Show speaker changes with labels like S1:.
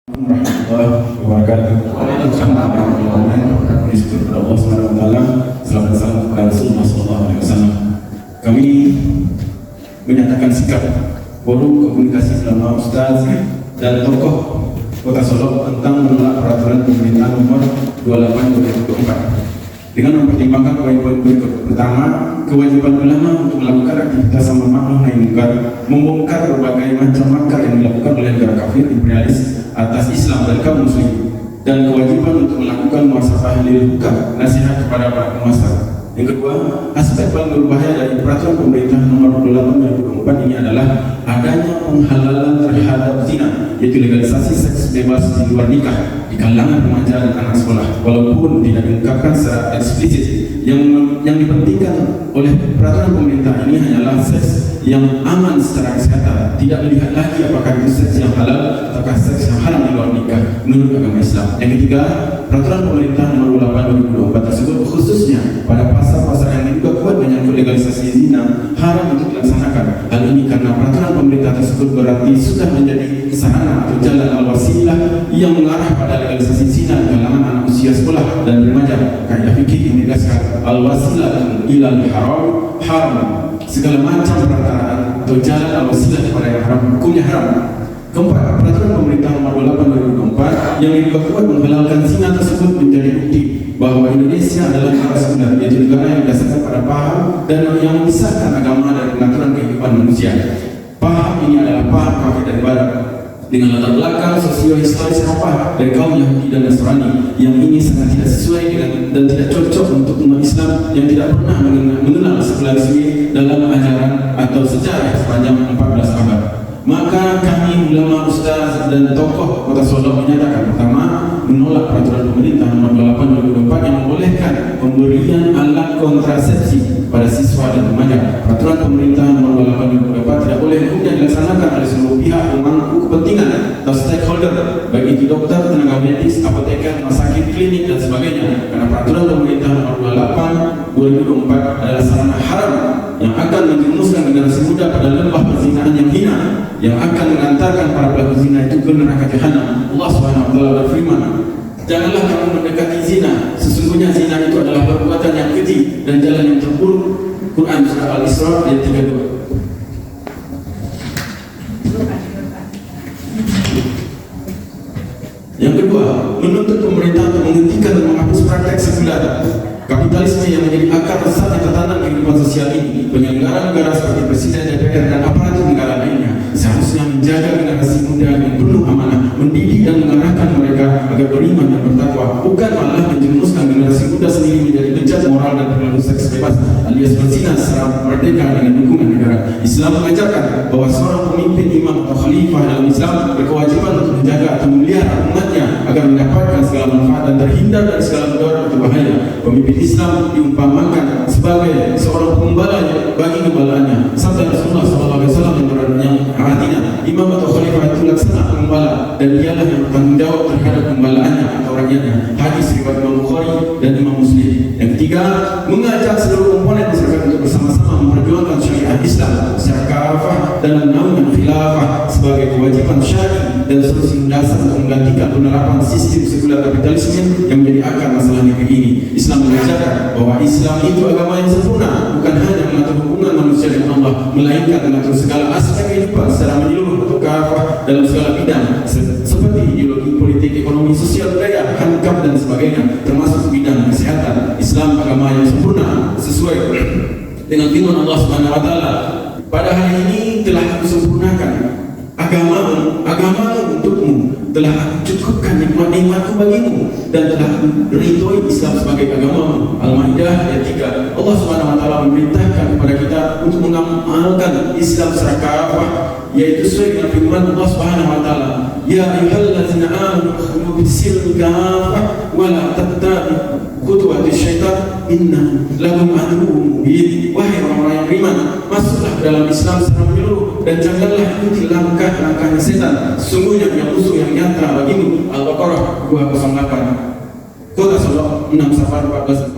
S1: Warahmatullahi wabarakatuh. Allah Subhanahu wa taala, salam kepada Rasulullah sallallahu alaihi wasallam. Kami menyatakan sikap forum komunikasi selama Ustaz dan tokoh Kota Solo tentang menolak peraturan pemerintah nomor 28/2024 dengan mempertimbangkan poin-poin berikut. Pertama, kewajiban ulama untuk melakukan aktivitas amar ma'ruf nahi munkar, membongkar berbagai macam makar yang dilakukan oleh negara kafir imperialis atas Islam dan kaum muslim, dan kewajiban untuk melakukan muhasabah lil hukam, nasihat kepada para penguasa. Yang kedua, aspek paling berbahaya dari peraturan pemerintah nomor 28/2024 ini adalah adanya penghalalan terhadap zina, yaitu legalisasi seks bebas di luar nikah di kalangan remaja dan anak sekolah, walaupun tidak diungkapkan secara eksplisit. Yang dipentingkan oleh peraturan pemerintah ini hanyalah seks yang aman secara kesehatan, tidak melihat lagi apakah itu seks yang halal atau seks yang haram di luar nikah menurut agama Islam. Yang ketiga, peraturan pemerintah nomor 28/2024 tersebut khususnya pada pasal-pasal yang diduga kuat menyangkut legalisasi zina haram untuk dilaksanakan. Hal ini karena peraturan pemerintah tersebut berarti sudah menjadi sarana atau jalan al-wasilah yang mengarah pada legalisasi zina di kalangan anak usia sekolah dan remaja. Kaidah fikih menegaskan al-wasilah ilal haram, segala macam perantaraan atau jalan al-wasilah kepada yang haram hukumnya haram. Keempat, peraturan pemerintah nomor 28/2024 yang diduga kuat menghalalkan zina tersebut menjadi bukti bahwa Indonesia adalah negara sekuler, yaitu negara yang berdasarkan pada paham dan yang memisahkan agama dari pengaturan kehidupan manusia. Paham ini adalah paham kafir dari barat dengan latar belakang sosio-historis Eropa dari kaum Yahudi dan Nasrani yang ini sangat tidak sesuai dengan dan tidak cocok untuk umat Islam yang tidak pernah mengenal sekularisme dalam ajaran atau sejarah sepanjang 14 abad. Maka kami ulama, ustaz dan tokoh Kota Solo menyatakan, pertama, menolak peraturan pemerintah nomor 28/2024 yang membolehkan pemberian alat kontrasepsi pada siswa dan remaja. Peraturan pemerintah nomor 28/2024 tidak boleh hukumnya dilaksanakan oleh seluruh pihak pemangku kepentingan atau stakeholder, baik itu dokter, tenaga medis, apoteker, rumah sakit, klinik dan sebagainya. Karena peraturan pemerintah nomor 28/2024 adalah sarana haram yang akan menjerumuskan generasi muda pada lembah perzinahan yang hina, yang akan mengantarkan para pelaku zina itu ke neraka jahanam. Allah Subhanahu wa taala berfirman, janganlah kamu mendekati zina, sesungguhnya zina itu adalah perbuatan yang keji dan jalan yang terburuk. Quran surah Al-Isra ayat 32. Yang kedua, menuntut pemerintah untuk menghentikan dan menghapus praktek sekuler kapitalisme yang menjadi akar besar tatanan kehidupan sosial ini. Penyelenggara negara seperti presiden, DPR dan aparatur negara lainnya seharusnya menjaga generasi muda yang penuh amanah, mendidik dan mengarahkan mereka agar beriman dan bertakwa, bukan malah menjerumuskan generasi muda sendiri menjadi bejat moral dan perilaku seks bebas alias berzina secara merdeka dengan dukungan negara. Islam mengajarkan bahwa seorang pemimpin, imam atau khalifah dalam Islam berkewajiban untuk menjaga atau memelihara umatnya agar mendapatkan segala manfaat dan terhindar dari segala mudarat atau bahaya. Pemimpin Islam diumpamakan sebagai seorang pengembala bagi gembalaannya. Sabda Rasulullah SAW yang artinya imam atau khalifah itu laksana pengembala dan dialah yang bertanggung jawab terhadap gembalaannya atau rakyatnya. Hadis riwayat Imam Bukhari dan Imam Muslim. Yang ketiga, mengajak seluruh komponen masyarakat untuk bersama-sama memperjuangkan syariat Islam secara kafah dalam naungan khilafah sebagai kewajiban syar'i dan solusi mendasar untuk menggantikan penerapan sistem sekuler kapitalisme yang menjadi akar masalah negeri ini. Islam mengajarkan bahwa Islam itu agama yang sempurna, bukan hanya mengatur hubungan manusia dengan Allah, melainkan mengatur segala aspek kehidupan secara menyeluruh atau kafah dalam segala bidang seperti ideologi, politik, ekonomi, sosial, budaya, hankam dan sebagainya, termasuk bidang kesehatan. Islam agama yang sempurna sesuai dengan firman Allah Subhanahu wa taala, pada hari ini telah aku sempurnakan agamamu untukmu, telah aku cukupkan nikmat-nikmatku bagimu dan telah aku ridhoi Islam sebagai agamamu. Al-Maidah ayat 3. Allah Subhanahu wa taala memerintahkan kepada kita untuk mengamalkan Islam secara kafah, yaitu sesuai dengan firman Allah Subhanahu wa taala, ya ayyuhallazina amanu khudhu bis-silmi kafah wa la tattabi'u khutuwati syaitan inna lakum aduwwun mubin. Wahai orang-orang yang beriman, masuklah ke dalam Islam secara menyeluruh dan janganlah ikuti langkah-langkahnya setan, sesungguhnya yang musuh yang nyata bagimu. Al-Baqarah 208. Kota Solo 6 Safar 14